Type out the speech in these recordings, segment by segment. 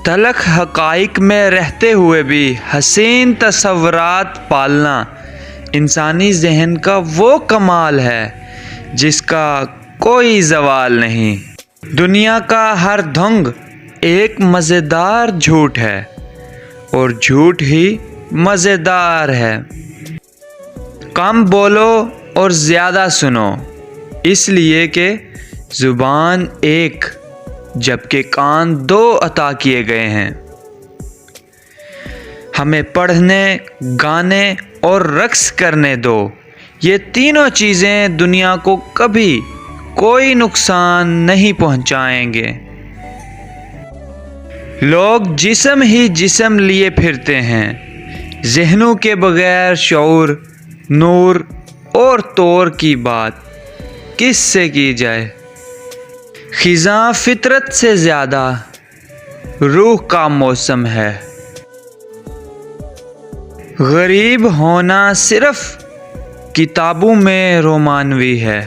तलख हक़ाइक़ में रहते हुए भी हसीन तसव्वुरात पालना इंसानी ज़हन का वो कमाल है जिसका कोई ज़वाल नहीं। दुनिया का हर ढंग एक मज़ेदार झूठ है और झूठ ही मज़ेदार है। कम बोलो और ज़्यादा सुनो, इसलिए कि ज़ुबान एक जबकि कान दो अता किए गए हैं। हमें पढ़ने, गाने और रक्स करने दो। ये तीनों चीज़ें दुनिया को कभी कोई नुकसान नहीं पहुंचाएंगे। लोग जिस्म ही जिस्म लिए फिरते हैं, ज़हनों के बगैर शऊर, नूर और तौर की बात किससे की जाए। ख़िज़ां फितरत से ज़्यादा रूह का मौसम है। गरीब होना सिर्फ़ किताबों में रोमानवी है।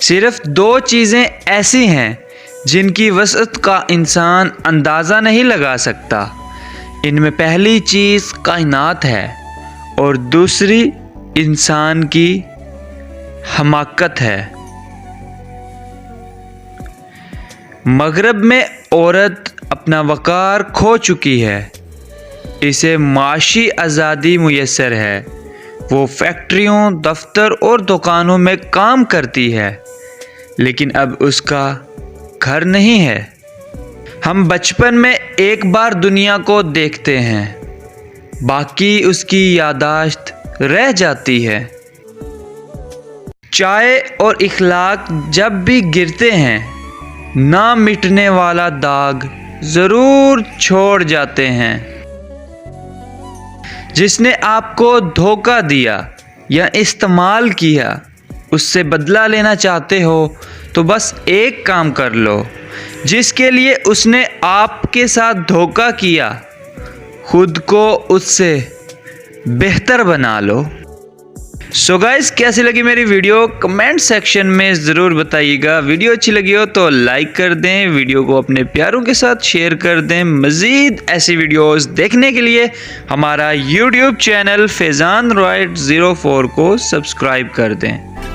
सिर्फ़ दो चीज़ें ऐसी हैं जिनकी वसअत का इंसान अंदाज़ा नहीं लगा सकता। इनमें पहली चीज़ कायनात है और दूसरी इंसान की हमाकत है। मगरब में औरत अपना वक़ार खो चुकी है। इसे माशी आज़ादी मुयस्सर है। वो फैक्ट्रियों, दफ्तर और दुकानों में काम करती है, लेकिन अब उसका घर नहीं है। हम बचपन में एक बार दुनिया को देखते हैं, बाकी उसकी यादाश्त रह जाती है। चाय और इखलाक जब भी गिरते हैं, ना मिटने वाला दाग ज़रूर छोड़ जाते हैं। जिसने आपको धोखा दिया या इस्तेमाल किया, उससे बदला लेना चाहते हो तो बस एक काम कर लो। जिसके लिए उसने आपके साथ धोखा किया, खुद को उससे बेहतर बना लो। सो गाइस, कैसी लगी मेरी वीडियो कमेंट सेक्शन में ज़रूर बताइएगा। वीडियो अच्छी लगी हो तो लाइक कर दें, वीडियो को अपने प्यारों के साथ शेयर कर दें। मज़ीद ऐसी वीडियोस देखने के लिए हमारा यूट्यूब चैनल फैज़ान रॉय 04 को सब्सक्राइब कर दें।